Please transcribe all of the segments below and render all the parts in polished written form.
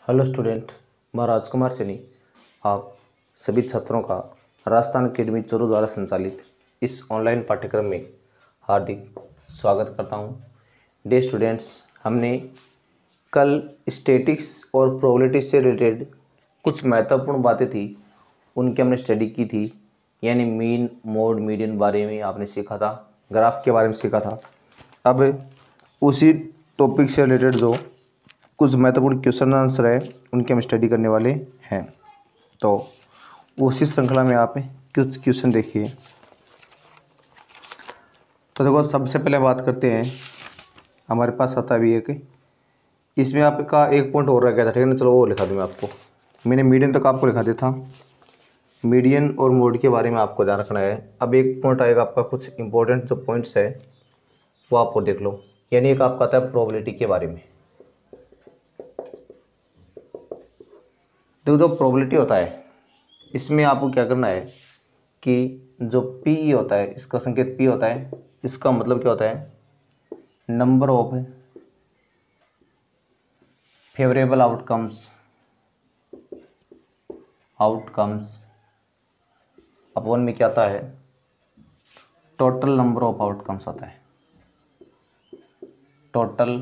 Hello student, मैं राजकुमार सैनी आप सभी छात्रों का राजस्थान अकेडमी चूरू द्वारा संचालित इस ऑनलाइन पाठ्यक्रम में हार्दिक स्वागत करता हूं। डे स्टूडेंट्स, हमने कल स्टैटिक्स और प्रोबेबिलिटी से रिलेटेड कुछ महत्वपूर्ण बातें थी, उनकी हमने स्टडी की थी। यानी मीन, मोड, मीडियन बारे में आपने सीखा था, ग्राफ के बारे में सीखा था। अब उसी टॉपिक से रिलेटेड जो कुछ महत्वपूर्ण क्वेश्चन आंसर है उनकी हम स्टडी करने वाले हैं। तो उसी श्रृंखला में आप कुछ क्वेश्चन देखिए। तो देखो, सबसे पहले बात करते हैं। हमारे पास आता भी एक, इसमें आपका एक पॉइंट और रह गया था, ठीक है ना। चलो वो लिखा दूँ मैं आपको। मैंने मीडियन तक आपको लिखा दिया था, मीडियन और मोड के बारे में आपको ध्यान रखना है। अब एक पॉइंट आएगा आपका, कुछ इंपॉर्टेंट जो पॉइंट्स है वो आपको देख लो। यानी एक आपका आता है प्रोबेबिलिटी के बारे में। जो प्रोबेबिलिटी होता है, इसमें आपको क्या करना है कि जो पी होता है, इसका संकेत पी होता है, इसका मतलब क्या होता है, number of favourable outcomes upon में क्या आता है, टोटल नंबर ऑफ आउटकम्स आता है। टोटल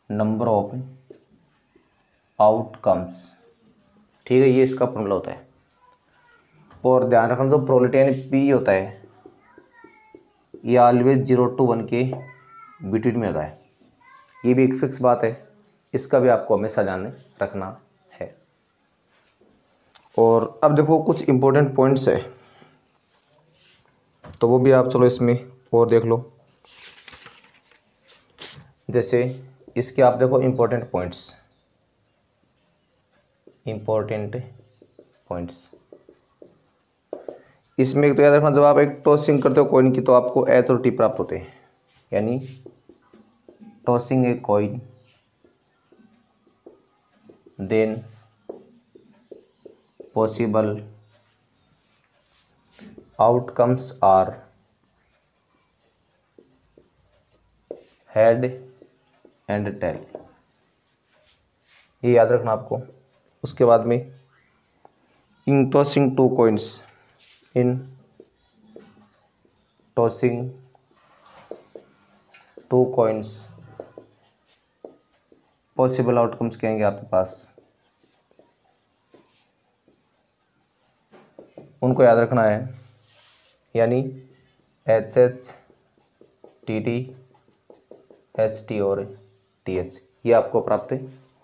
नंबर ऑफ आउटकम्स, ठीक है, ये इसका फॉर्मूला होता है। और ध्यान रखना, जो प्रोबेबिलिटी यानी पी होता है, ये ऑलवेज 0 to 1 के बिटवीन में होता है। ये भी एक फिक्स बात है, इसका भी आपको हमेशा ध्यान रखना है। और अब देखो कुछ इंपॉर्टेंट पॉइंट्स है, तो वो भी आप चलो इसमें और देख लो। जैसे इसके आप देखो इंपॉर्टेंट पॉइंट्स। इसमें एक तो याद रखना, जब आप एक टॉसिंग करते हो कॉइन की, तो आपको एच और टी प्राप्त होते हैं। यानी tossing a coin, then possible outcomes are head and tail, ये याद रखना आपको। उसके बाद में in tossing two coins, in tossing two coins possible outcomes कहेंगे आपके पास, उनको याद रखना है। यानी H H, T T, S T और टी एच, ये आपको प्राप्त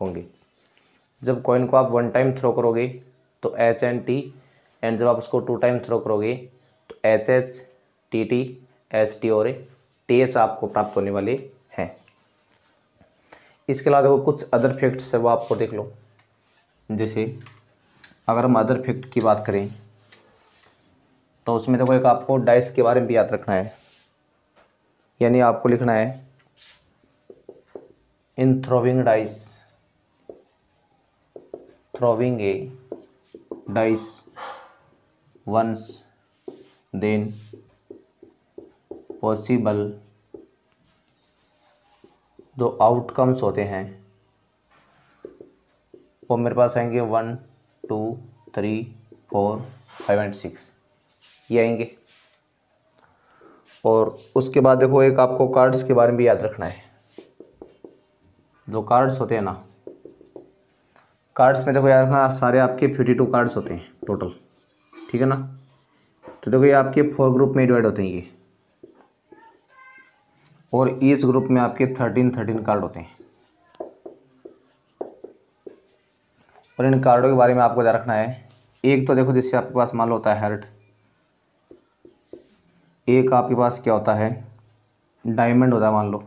होंगे। जब कॉइन को आप 1 टाइम थ्रो करोगे तो एच एंड टी, एंड जब आप उसको 2 टाइम थ्रो करोगे तो H H, T T, S T और टी एच आपको प्राप्त होने वाले हैं। इसके अलावा देखो कुछ अदर फैक्ट्स है, वो आपको देख लो। जैसे अगर हम अदर फैक्ट की बात करें तो उसमें देखो एक आपको डाइस के बारे में भी याद रखना है। यानी आपको लिखना है इन थ्रोविंग ए डाइस वंस, देन पॉसिबल जो आउटकम्स होते हैं वो मेरे पास आएंगे 1, 2, 3, 4, 5 एंड 6, ये आएंगे। और उसके बाद देखो एक आपको कार्ड्स के बारे में भी याद रखना है। जो कार्ड्स होते हैं ना, कार्ड्स में देखो याद रखना, सारे आपके 52 कार्ड्स होते हैं टोटल, ठीक है ना। तो देखो ये आपके 4 ग्रुप में डिवाइड होते हैं ये, और ईच ग्रुप में आपके 13 कार्ड होते हैं। और इन कार्डों के बारे में आपको ध्यान रखना है। एक तो देखो, जैसे आपके पास मान लो होता है हार्ट, एक आपके पास क्या होता है, डायमंड होता है मान लो,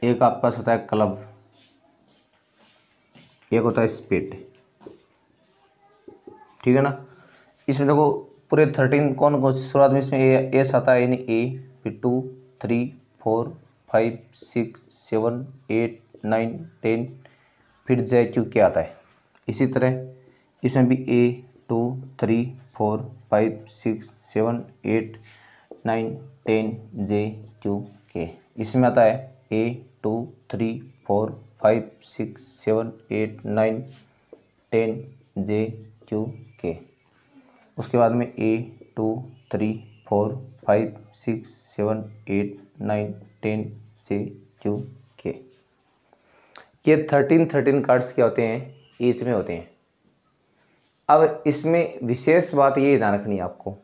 एक आपके पास होता है क्लब, एक होता है स्पेड, ठीक है ना। इसमें देखो पूरे 13 कौन कौन सी शुरुआत में इसमें एस आता है, यानी ए, फिर 2, 3, 4, 5, 6, 7, 8, 9, 10, फिर जे क्यू के आता है। इसी तरह इसमें भी ए, 2, 3, 4, 5, 6, 7, 8, 9, 10, जे क्यू के। इसमें आता है ए, 2, 3, 4, 5 6 7 8 9 10 जे क्यू के। उसके बाद में A 2 3 4 5 6 7 8 9 10 जे क्यू के। ये 13 कार्ड्स क्या होते हैं, ईच में होते हैं। अब इसमें विशेष बात ये ध्यान रखनी है आपको,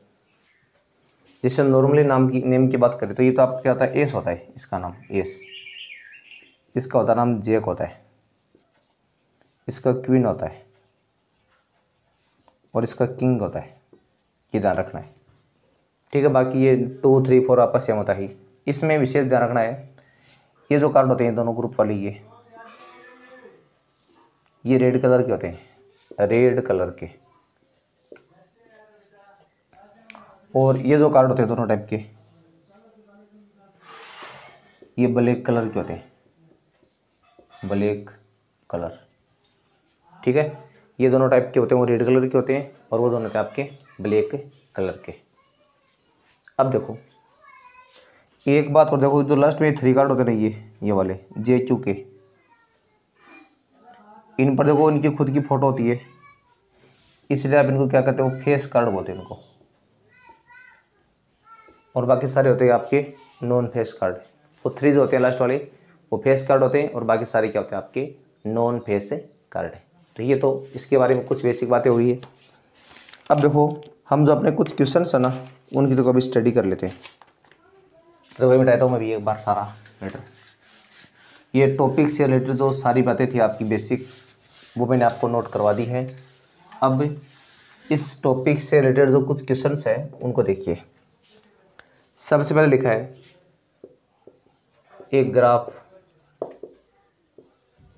जैसे नॉर्मली नेम की बात करें तो ये तो आपका क्या होता है, एस होता है, इसका नाम एस, इसका होता है नाम जैक होता है, इसका क्वीन होता है और इसका किंग होता है। ये ध्यान रखना है, ठीक है। बाकी ये 2 3 4 आपस सेम होता है। इसमें विशेष ध्यान रखना है, ये जो कार्ड होते हैं दोनों ग्रुप वाले, ये रेड कलर के होते हैं, रेड कलर के। और ये जो कार्ड होते हैं दोनों टाइप के, ये ब्लैक कलर के होते हैं, ब्लैक कलर, ठीक है। ये दोनों टाइप के होते हैं, वो रेड कलर के होते हैं और वो दोनों टाइप के ब्लैक कलर के। अब देखो एक बात और देखो, जो लास्ट में 3 कार्ड होते हैं ये वाले जे क्यू के, इन पर देखो इनकी खुद की फोटो होती है, इसलिए आप इनको क्या कहते हो, फेस कार्ड बोलते हैं इनको। और बाकी सारे होते हैं आपके नॉन फेस कार्ड। वो 3 जो होते हैं लास्ट वाले वो फेस कार्ड होते हैं और बाकी सारे क्या होते हैं आपके नॉन फेस कार्ड है। तो ये तो इसके बारे में कुछ बेसिक बातें हुई है। अब देखो हम जो अपने कुछ क्वेश्चन है ना उनकी तो कभी स्टडी कर लेते हैं। तो वही बताता हूँ मैं भी एक बार सारा लेटर, ये टॉपिक से रिलेटेड जो सारी बातें थी आपकी बेसिक, वो मैंने आपको नोट करवा दी है। अब इस टॉपिक से रिलेटेड जो कुछ क्वेश्चंस है उनको देखिए। सबसे पहले लिखा है एक graph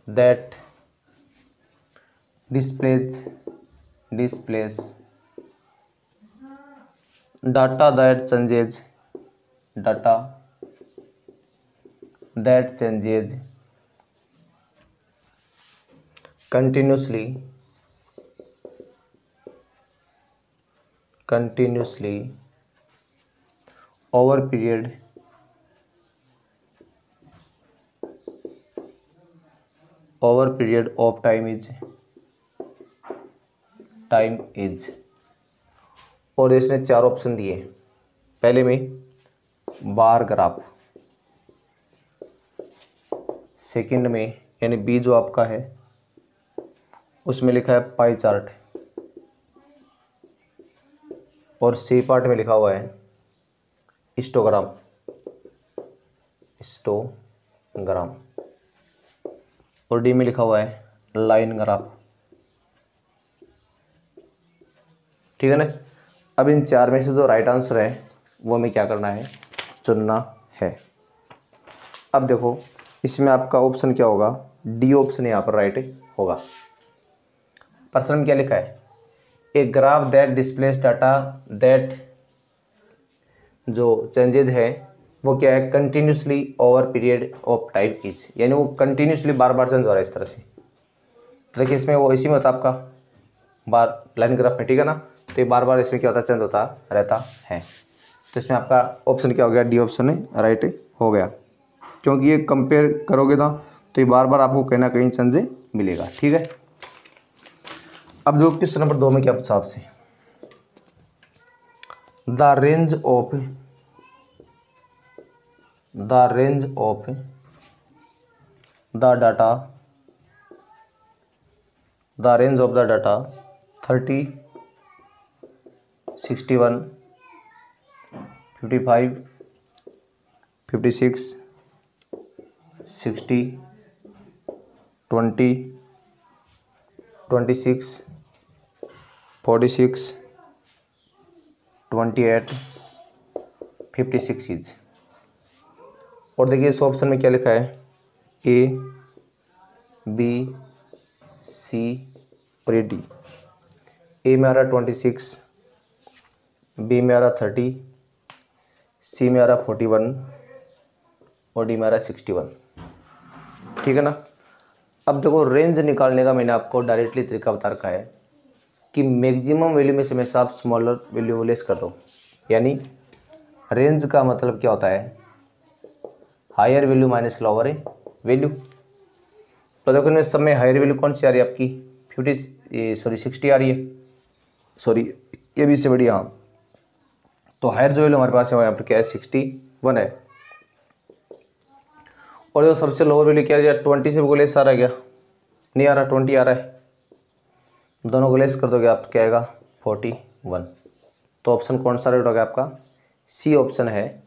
that displays data that changes continuously over period of time is और इसने 4 ऑप्शन दिए। पहले में बार ग्राफ, सेकंड में यानी बी जो आपका है उसमें लिखा है पाई चार्ट, और सी पार्ट में लिखा हुआ है हिस्टोग्राम, और डी में लिखा हुआ है लाइन ग्राफ, ठीक है ना। अब इन 4 में से जो राइट आंसर है वो हमें क्या करना है, चुनना है। अब देखो इसमें आपका ऑप्शन क्या होगा, डी ऑप्शन यहाँ पर राइट होगा। प्रश्न में क्या लिखा है, a graph that displace data that जो चेंजेज है वो क्या है, continuously over period of time is, यानी वो कंटिन्यूसली बार बार चेंज हो रहा है इस तरह से। देखिए इसमें वो इसी में होता है आपका बार लाइन ग्राफ में, ठीक है ना। तो ये बार बार इसमें क्या होता है, चेंज होता रहता है। तो इसमें आपका ऑप्शन क्या हो गया, डी ऑप्शन है राइट हो गया, क्योंकि ये कंपेयर करोगे ना तो ये बार बार आपको कहीं ना कहीं चेंज मिलेगा, ठीक है। अब जो क्वेश्चन नंबर 2 में क्या पूछा आपसे, the range of the data 30 61 55 56 60 20 26 46 28 56 is. और देखिए इस ऑप्शन में क्या लिखा है, ए बी सी और डी। ए में आ रहा 26, बी में आ रहा 30, सी में आ रहा 41 और डी में आ रहा 61, ठीक है ना। अब देखो रेंज निकालने का मैंने आपको डायरेक्टली तरीका बता रखा है कि मैक्सिमम वैल्यू में से हमेशा आप स्मॉलर वैल्यू लेस कर दो, यानी रेंज का मतलब क्या होता है, higher value minus lower value. तो देखो इनमें सब में हायर वैल्यू कौन सी आ रही है आपकी 60 आ रही है, सॉरी ये भी से बड़ी, हाँ। तो हायर जो वैल्यू हमारे पास है वो यहाँ पर क्या है 61 है। और जो सबसे लोअर वैल्यू क्या है 20 से को लेस आ रहा है क्या, नहीं आ रहा, 20 आ रहा है, दोनों को लेस कर दोगे आप क्या आएगा 41। तो ऑप्शन कौन सा राइट हो गया आपका, सी ऑप्शन है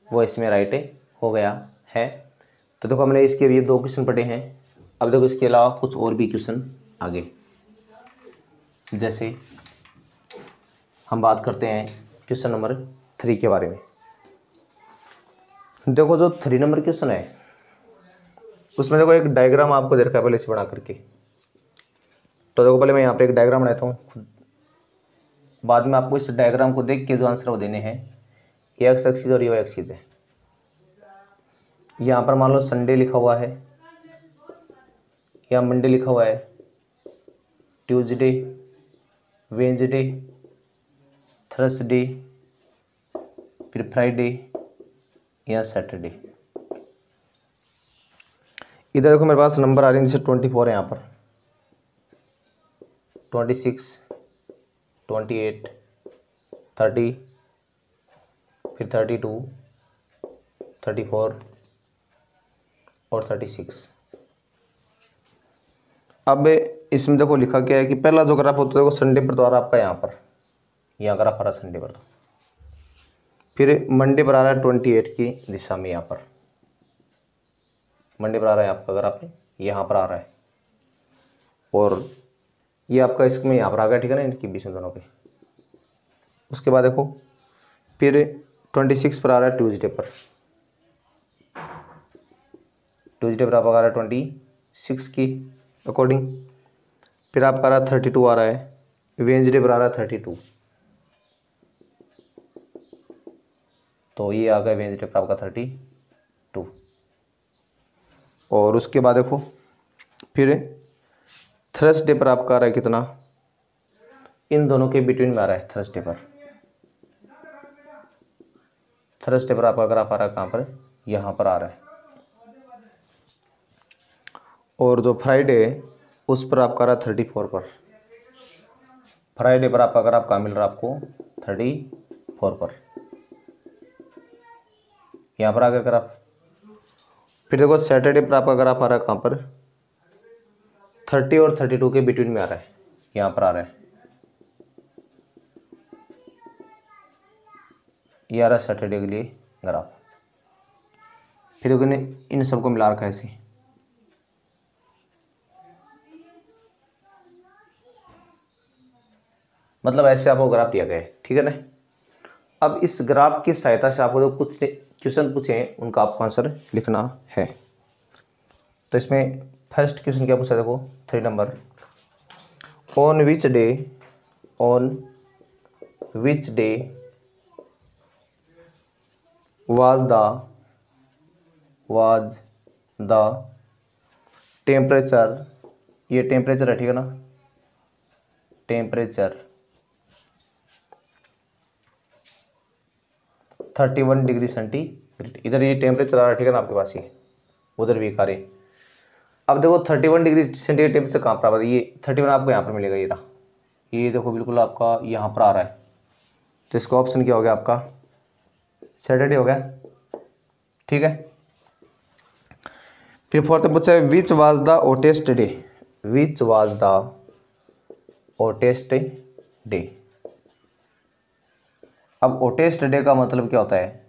वो इसमें राइट हो गया है। तो देखो हमने इसके ये 2 क्वेश्चन पढ़े हैं। अब देखो इसके अलावा कुछ और भी क्वेश्चन आगे, जैसे हम बात करते हैं क्वेश्चन नंबर 3 के बारे में। देखो जो 3 नंबर क्वेश्चन है उसमें देखो एक डायग्राम आपको दे रखा है पहले से बना करके। तो देखो पहले मैं यहाँ पे एक डायग्राम बनाता हूँ खुद, बाद में आपको इस डायग्राम को देख के जो आंसर वो देने हैं, ये एक्स एक्सिस और ये एक्सिस है। यहाँ पर मान लो संडे लिखा हुआ है, या मंडे लिखा हुआ है, ट्यूसडे, वेंसडे, थर्सडे, फिर फ्राइडे या सैटरडे। इधर देखो मेरे पास नंबर आ रहे हैं जैसे 24 है यहाँ पर, 26, 28, 30, फिर 32, 34 और 36। अब इसमें देखो लिखा क्या है कि पहला जो ग्राफ होता है देखो संडे पर तो आ रहा है आपका यहाँ ग्राफ आ रहा है संडे पर, तो फिर मंडे पर आ रहा है 28 की दिशा में, यहाँ पर मंडे पर आ रहा है आपका ग्राफ यहाँ पर आ रहा है, और ये आपका इसमें यहाँ पर आ गया, ठीक है ना, इनके बीच में दोनों के। उसके बाद देखो फिर 26 पर आ रहा है ट्यूसडे पर, आपका आ रहा है 26 की अकॉर्डिंग। फिर आपका आ रहा है 32 आ रहा है, वेंसडे पर आ रहा है 32, तो ये आ गया वेंसडे पर आपका 32। और उसके बाद देखो फिर थर्सडे पर आपका आ रहा है कितना, इन दोनों के बिटवीन में आ रहा है थर्सडे पर आपका ग्राफ आ रहा है कहाँ पर, यहाँ पर आ रहा है। और जो फ्राइडे उस पर आपका रहा 34 पर, फ्राइडे पर आपका ग्राफ कहाँ मिल रहा है आपको 34 पर, यहाँ पर आ गया ग्राफ। फिर देखो सैटरडे पर आपका ग्राफ आ रहा है कहाँ पर 30 और 32 के बिटवीन में आ रहा है, यहाँ पर आ रहा है, ये आ रहा है सैटरडे के लिए ग्राफ। फिर देखो इन सबको मिला रखा है ऐसे, मतलब ऐसे आपको ग्राफ दिया गया है, ठीक है ना। अब इस ग्राफ की सहायता से आपको जो कुछ क्वेश्चन पूछे हैं उनका आपको आंसर लिखना है। तो इसमें फर्स्ट क्वेश्चन क्या पूछा देखो 3 number, on which day was the temperature, ये टेम्परेचर है, ठीक है ना, टेम्परेचर 31 डिग्री सेंटीग्रेड। इधर ये टेम्परेचर आ रहा है, ठीक है ना आपके पास, ये उधर भी कार्य। अब देखो 31 डिग्री सेंटीग्रेड टेम्परेचर कहाँ पर आ रहा है, ये 31 आपको यहाँ पर मिलेगा, ये रहा, ये देखो बिल्कुल आपका यहाँ पर आ रहा है। तो इसका ऑप्शन क्या हो गया आपका सैटरडे हो गया, ठीक है। फिर फोर्थ पूछा है which was the hottest day, which was the hottest day. अब होटेस्ट डे का मतलब क्या होता है,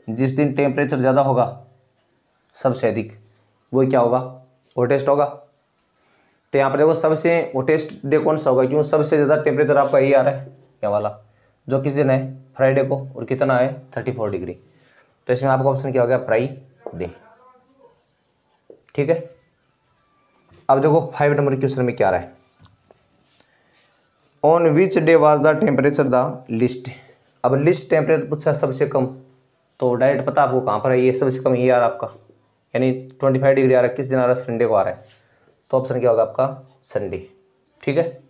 जिस दिन टेम्परेचर ज़्यादा होगा सबसे अधिक, वो क्या होगा होटेस्ट होगा। तो यहाँ पर देखो सबसे होटेस्ट डे कौन सा होगा, क्यों सबसे ज़्यादा टेम्परेचर आपका यही आ रहा है क्या वाला, जो किस दिन है फ्राइडे को, और कितना है 34 डिग्री। तो इसमें आपका ऑप्शन क्या हो गया फ्राइडे, ठीक है। अब देखो 5 नंबर क्वेश्चन में क्या रहा है, on which day was the temperature the list. अब लिस्ट टेम्परेचर पूछा सबसे कम, तो डायरेक्ट पता आपको कहाँ पर है, ये सबसे कम ये आ रहा है आपका, यानी 25 डिग्री आ रहा है, किस दिन आ रहा है संडे को आ रहा है। तो ऑप्शन क्या होगा आपका संडे, ठीक है।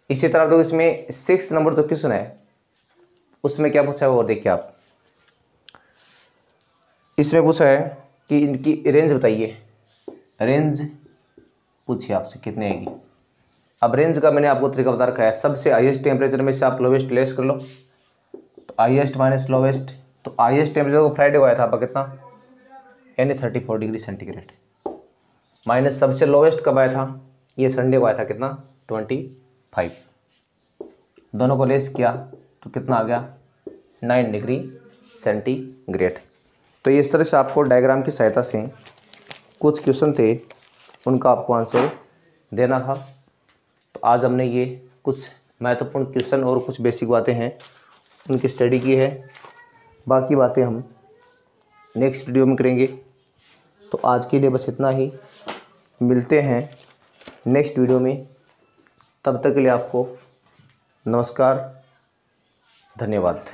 इसी तरह तो इसमें 6 नंबर तो क्वेश्चन है, उसमें क्या पूछा है वो देखिए आप। इसमें पूछा है कि इनकी रेंज बताइए, रेंज पूछिए आपसे कितने आएगी। अब रेंज का मैंने आपको तरीका बता रखा है, सबसे हाईएस्ट टेम्परेचर में से आप लोवेस्ट लेस कर लो, तो हाईएस्ट माइनस लोवेस्ट, तो हाईएस्ट टेम्परेचर को फ्राइडे को आया था आपका कितना, यानी 34 डिग्री सेंटीग्रेड, माइनस सबसे लोवेस्ट कब आया था, ये संडे को आया था कितना, 25, दोनों को लेस किया तो कितना आ गया, 9 डिग्री सेंटीग्रेड। तो इस तरह से आपको डायग्राम की सहायता से कुछ क्वेश्चन थे, उनका आपको आंसर देना था। तो आज हमने ये कुछ महत्वपूर्ण क्वेश्चन और कुछ बेसिक बातें हैं उनकी स्टडी की है, बाकी बातें हम नेक्स्ट वीडियो में करेंगे। तो आज के लिए बस इतना ही, मिलते हैं नेक्स्ट वीडियो में, तब तक के लिए आपको नमस्कार, धन्यवाद।